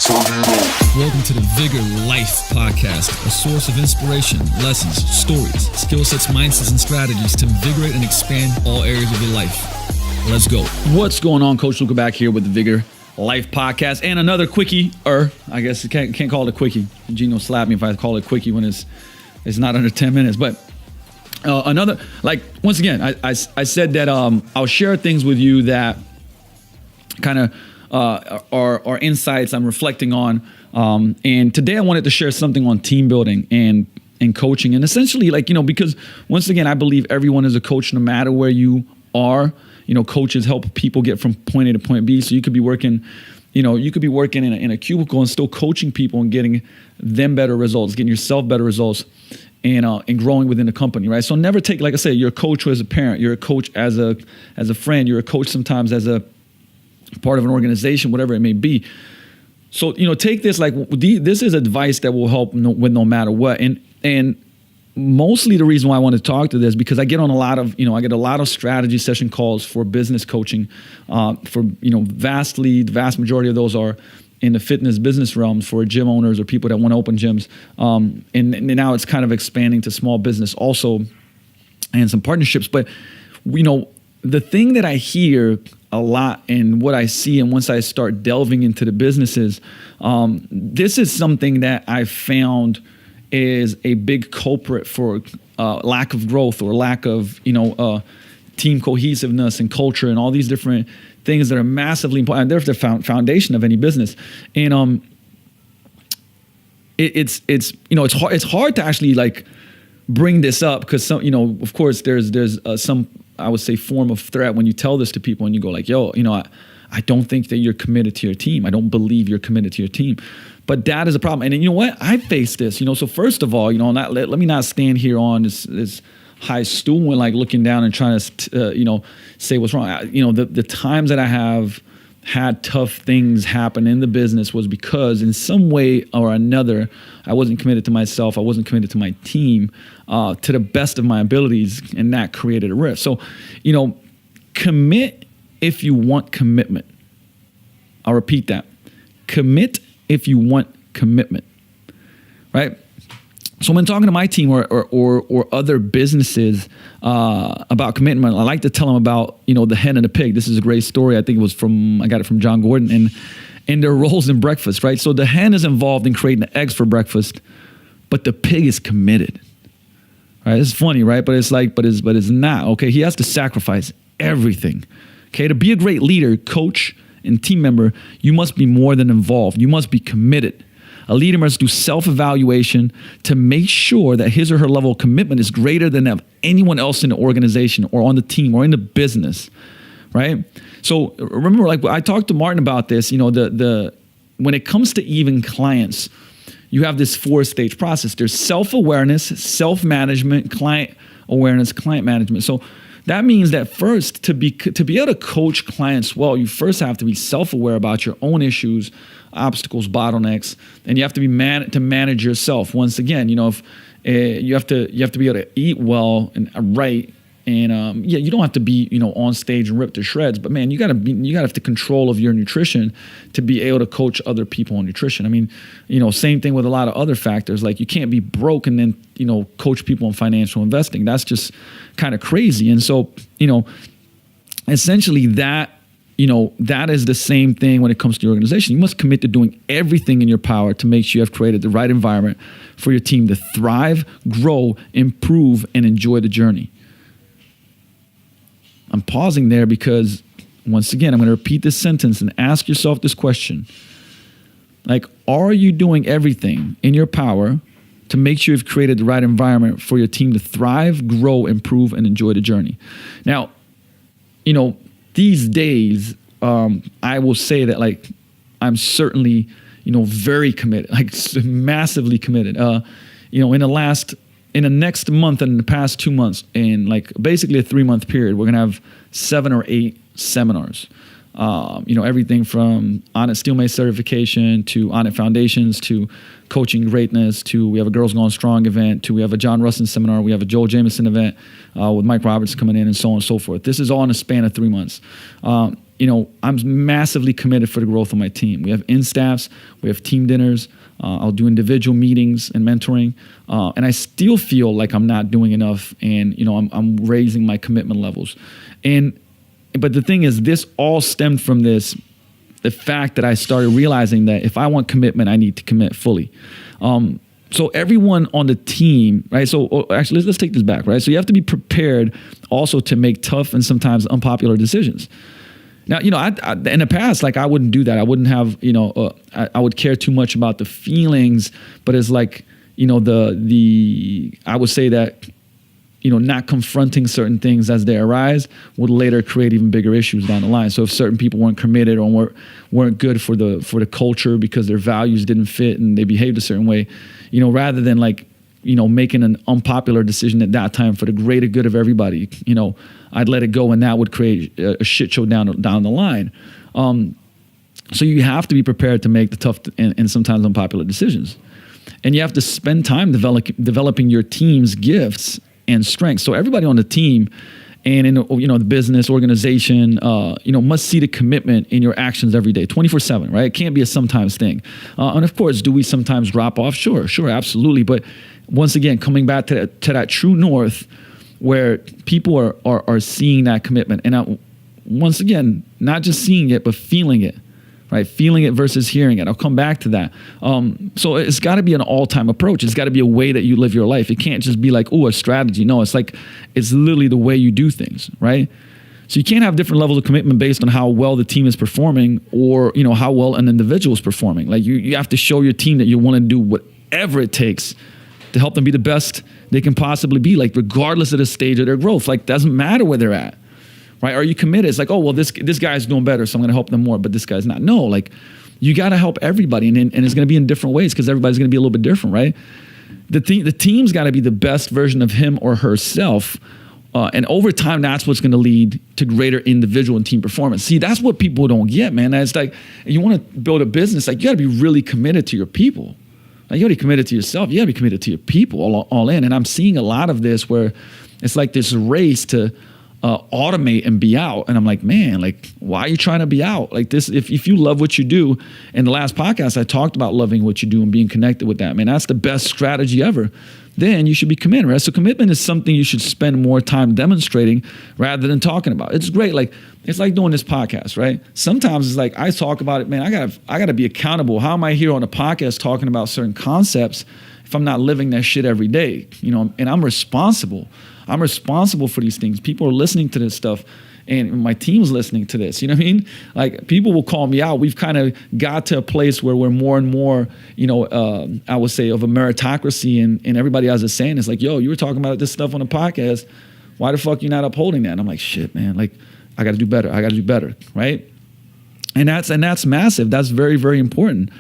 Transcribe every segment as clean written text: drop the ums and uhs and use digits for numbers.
Welcome to the Vigor Life Podcast, a source of inspiration, lessons, stories, skill sets, mindsets, and strategies to invigorate and expand all areas of your life. Let's go. What's going on? Coach Luka back here with the Vigor Life Podcast and another quickie, I guess you can't call it a quickie. Gino slapped me if I call it a quickie when it's not under 10 minutes. But another, like, once again, I said that I'll share things with you that kind of are insights I'm reflecting on. And today I wanted to share something on team building and coaching. And essentially, like, because once again, I believe everyone is a coach no matter where you are. Coaches help people get from point A to point B. So you could be working, in a cubicle and still coaching people and getting them better results, getting yourself better results, and growing within the company, right? So never take, like I said, you're a coach as a parent, you're a coach as a friend, you're a coach sometimes as a part of an organization, whatever it may be. So, take this, like, this is advice that will help with no matter what. And mostly the reason why I want to talk to this, because I get on a lot of strategy session calls for business coaching, the vast majority of those are in the fitness business realm for gym owners or people that want to open gyms. And now it's kind of expanding to small business also and some partnerships. But, the thing that I hear a lot and what I see, and once I start delving into the businesses, this is something that I found is a big culprit for lack of growth or lack of, team cohesiveness and culture and all these different things that are massively important. They're the foundation of any business. And it's hard to actually like bring this up because of course there's some, I would say, form of threat when you tell this to people and you go like, yo, I don't think that you're committed to your team. I don't believe you're committed to your team. But that is a problem. And then, you know what? I face this, so first of all, let me not stand here on this high stool and like looking down and trying to, say what's wrong. The times that I have had tough things happen in the business was because in some way or another, I wasn't committed to myself. I wasn't committed to my team to the best of my abilities, and that created a rift. So, commit if you want commitment. I'll repeat that. Commit if you want commitment, right? So when talking to my team or other businesses about commitment, I like to tell them about, the hen and the pig. This is a great story. I think I got it from John Gordon and their roles in breakfast, right? So the hen is involved in creating the eggs for breakfast, but the pig is committed, right? It's funny, right? But it's not, okay? He has to sacrifice everything, okay? To be a great leader, coach, and team member, you must be more than involved. You must be committed. A leader must do self-evaluation to make sure that his or her level of commitment is greater than of anyone else in the organization or on the team or in the business, right? So remember, like I talked to Martin about this, when it comes to even clients, you have this 4-stage process. There's self-awareness, self-management, client awareness, client management. So that means that first, to be able to coach clients well, you first have to be self-aware about your own issues, obstacles, bottlenecks, and you have to be to manage yourself. Once again, if you have to be able to eat well and right, and you don't have to be on stage and ripped to shreds, but man, you gotta have the control of your nutrition to be able to coach other people on nutrition. I mean, same thing with a lot of other factors. Like you can't be broke and then coach people on financial investing. That's just kind of crazy. And so essentially that is the same thing when it comes to your organization. You must commit to doing everything in your power to make sure you have created the right environment for your team to thrive, grow, improve, and enjoy the journey. I'm pausing there because, once again, I'm going to repeat this sentence and ask yourself this question. Like, are you doing everything in your power to make sure you've created the right environment for your team to thrive, grow, improve, and enjoy the journey? Now, these days, I will say that, like, I'm certainly, very committed, like massively committed. In the next month and in the past 2 months, in like basically a 3-month period, we're going to have 7 or 8 seminars. Everything from Onnit Steelmate certification to Onnit Foundations to coaching greatness to we have a Girls Gone Strong event to we have a John Russin seminar. We have a Joel Jameson event with Mike Roberts coming in and so on and so forth. This is all in a span of 3 months. I'm massively committed for the growth of my team. We have in-staffs, we have team dinners, I'll do individual meetings and mentoring, and I still feel like I'm not doing enough, and I'm raising my commitment levels. But the thing is, this all stemmed from the fact that I started realizing that if I want commitment, I need to commit fully. So everyone on the team, right? So actually, let's take this back, right? So you have to be prepared also to make tough and sometimes unpopular decisions. Now, I in the past, like, I wouldn't do that. I wouldn't have, I would care too much about the feelings, but it's like, I would say that, not confronting certain things as they arise would later create even bigger issues down the line. So if certain people weren't committed or weren't good for the culture because their values didn't fit and they behaved a certain way, rather than making an unpopular decision at that time for the greater good of everybody, I'd let it go, and that would create a shit show down the line. So you have to be prepared to make the tough and sometimes unpopular decisions. And you have to spend time developing your team's gifts and strengths. So everybody on the team and in the business organization, must see the commitment in your actions every day, 24/7, right? It can't be a sometimes thing. And of course, do we sometimes drop off? Sure, absolutely. But once again, coming back to that true north, where people are seeing that commitment, and once again, not just seeing it but feeling it. Right, feeling it versus hearing it. I'll come back to that. So it's got to be an all-time approach. It's got to be a way that you live your life. It can't just be like, a strategy. No, it's literally the way you do things, right? So you can't have different levels of commitment based on how well the team is performing or, how well an individual is performing. Like you have to show your team that you want to do whatever it takes to help them be the best they can possibly be, like regardless of the stage of their growth. Like, doesn't matter where they're at. Right? Are you committed? It's like, this guy's doing better, so I'm going to help them more, but this guy's not. No, like, you got to help everybody, and it's going to be in different ways because everybody's going to be a little bit different, right? The team's got to be the best version of him or herself, and over time, that's what's going to lead to greater individual and team performance. See, that's what people don't get, man. It's like, you want to build a business, like, you got to be really committed to your people. Like, you got to be committed to yourself. You got to be committed to your people all in. And I'm seeing a lot of this where it's like this race to automate and be out. And I'm like, man, like, why are you trying to be out? Like this, if you love what you do, in the last podcast, I talked about loving what you do and being connected with that, man, that's the best strategy ever. Then you should be committed, right? So commitment is something you should spend more time demonstrating rather than talking about. It's great. Like, it's like doing this podcast, right? Sometimes it's like, I talk about it, man, I gotta be accountable. How am I here on a podcast talking about certain concepts if I'm not living that shit every day, and I'm responsible. I'm responsible for these things. People are listening to this stuff, and my team's listening to this. You know what I mean? Like, people will call me out. We've kind of got to a place where we're more and more, I would say, of a meritocracy, and everybody has a saying. It's like, yo, you were talking about this stuff on the podcast. Why the fuck you not upholding that? And I'm like, shit, man. Like, I got to do better. Right? And that's massive. That's very, very important.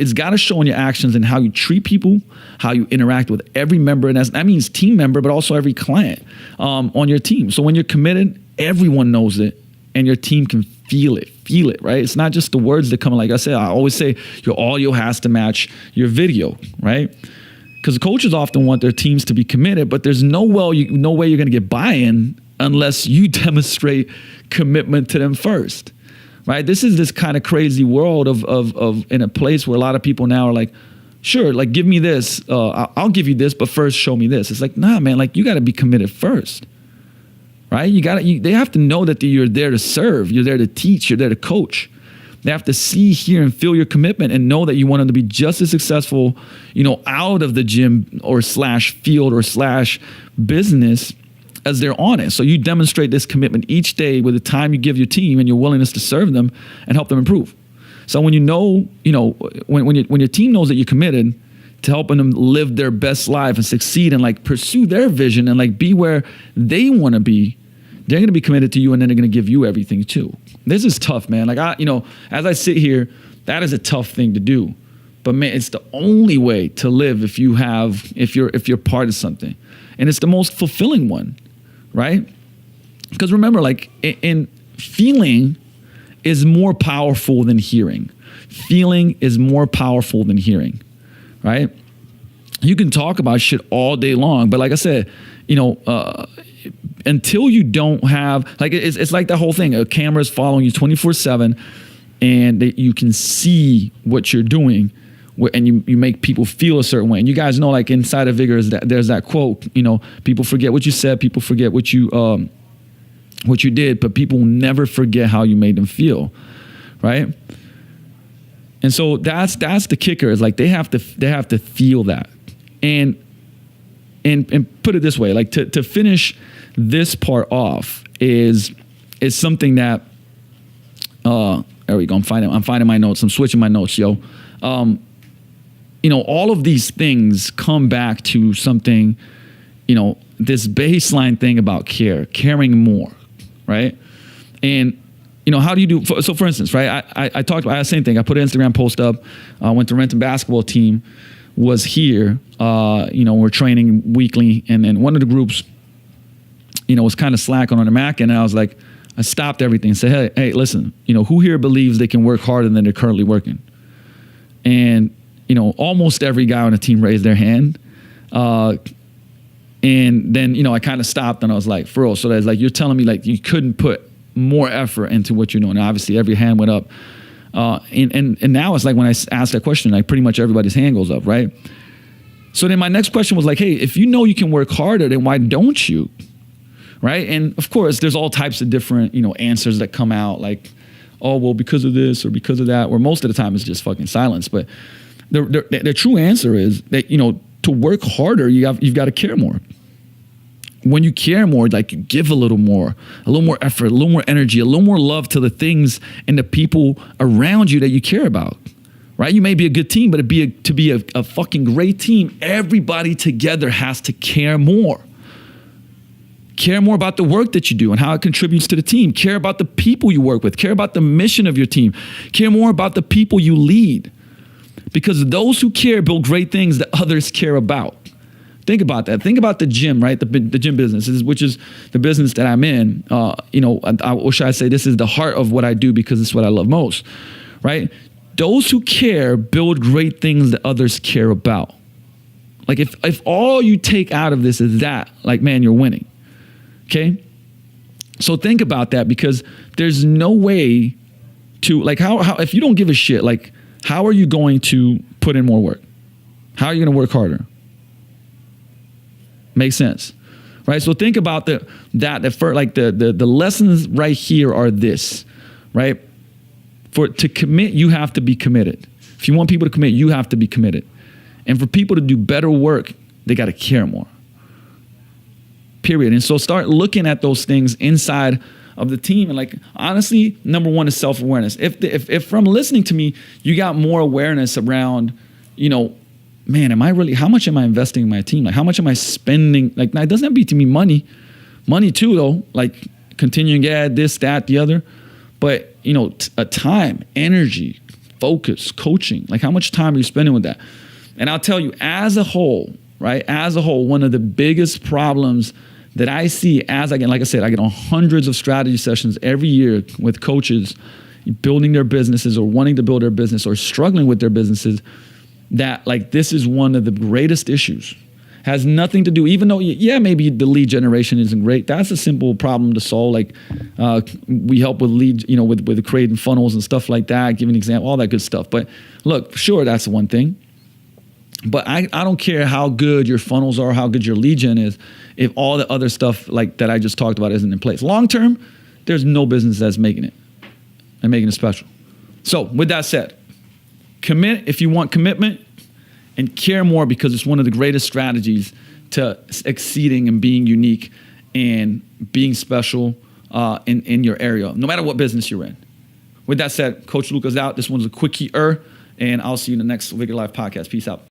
It's got to show in your actions and how you treat people, how you interact with every member, and that means team member, but also every client on your team. So when you're committed, everyone knows it, and your team can feel it, right? It's not just the words that come. Like I said, I always say your audio has to match your video, right? Because coaches often want their teams to be committed, but there's no way you're going to get buy-in unless you demonstrate commitment to them first. Right? This is this kind of crazy world of in a place where a lot of people now are like, sure, like, give me this, I'll give you this, but first show me this. It's like, nah, man, like, you got to be committed first, right? They have to know that you're there to serve, you're there to teach, you're there to coach. They have to see, hear, and feel your commitment and know that you want them to be just as successful, out of the gym or /field or /business as they're on it. So you demonstrate this commitment each day with the time you give your team and your willingness to serve them and help them improve. So when when your team knows that you're committed to helping them live their best life and succeed and like pursue their vision and like be where they want to be, they're going to be committed to you, and then they're going to give you everything too. This is tough, man. Like, as I sit here, that is a tough thing to do. But man, it's the only way to live if you're part of something. And it's the most fulfilling one. Right? Because remember, like, in feeling is more powerful than hearing. Feeling is more powerful than hearing, right? You can talk about shit all day long, but like I said, until you don't have, like, it's like that whole thing. A camera's following you 24/7, and you can see what you're doing, and you make people feel a certain way. And you guys know, like, inside of Vigor, there's that quote, people forget what you said, people forget what you did, but people will never forget how you made them feel, right? And so that's the kicker, is like they have to feel that. And put it this way, like to finish this part off is something that there we go. I'm finding my notes. I'm switching my notes, yo. All of these things come back to something, this baseline thing about caring more, right? And how do you do? So for instance, right? I talked about the same thing. I put an Instagram post up. I went to Renton basketball team, was here. We're training weekly, and then one of the groups, was kind of slacking on the Mac, and I was like, I stopped everything and said, hey, listen, who here believes they can work harder than they're currently working? And, almost every guy on the team raised their hand. And then, I kind of stopped and I was like, for real. So that's like, you're telling me like you couldn't put more effort into what you're doing. And obviously every hand went up. And now it's like when I ask that question, like pretty much everybody's hand goes up, right? So then my next question was like, hey, if you know you can work harder, then why don't you? Right. And of course, there's all types of different, answers that come out like, oh, well, because of this or because of that, or most of the time it's just fucking silence. But the true answer is that, to work harder, you've got to care more. When you care more, like you give a little more effort, a little more energy, a little more love to the things and the people around you that you care about. Right. You may be a good team, but to be a fucking great team, everybody together has to care more. Care more about the work that you do and how it contributes to the team. Care about the people you work with. Care about the mission of your team. Care more about the people you lead. Because those who care build great things that others care about. Think about that. Think about the gym, right? The gym business, which is the business that I'm in. Or should I say this is the heart of what I do because it's what I love most, right? Those who care build great things that others care about. Like if all you take out of this is that, like, man, you're winning. Okay. So think about that, because there's no way to, like, how if you don't give a shit, like, how are you going to put in more work? How are you going to work harder? Makes sense. Right. So think about the lessons right here are this, right? To commit, you have to be committed. If you want people to commit, you have to be committed. And for people to do better work, they got to care more. Period. And so start looking at those things inside of the team. And like, honestly, number one is self-awareness. If from listening to me, you got more awareness around, man, how much am I investing in my team? Like, how much am I spending? Like, now it doesn't have to be to me money too, though, like continuing to add this, that, the other, but a time, energy, focus, coaching, like how much time are you spending with that? And I'll tell you, as a whole, one of the biggest problems that I see as I get on hundreds of strategy sessions every year with coaches building their businesses or wanting to build their business or struggling with their businesses, that like this is one of the greatest issues. Has nothing to do, even though, maybe the lead generation isn't great. That's a simple problem to solve. Like we help with lead, with creating funnels and stuff like that, giving an example, all that good stuff. But look, sure, that's one thing. But I don't care how good your funnels are, how good your lead gen is, if all the other stuff like that I just talked about isn't in place. Long term, there's no business that's making it and making it special. So with that said, commit if you want commitment, and care more, because it's one of the greatest strategies to exceeding and being unique and being special in your area, no matter what business you're in. With that said, Coach Luka's out. This one's a quickie, and I'll see you in the next Vigor Life podcast. Peace out.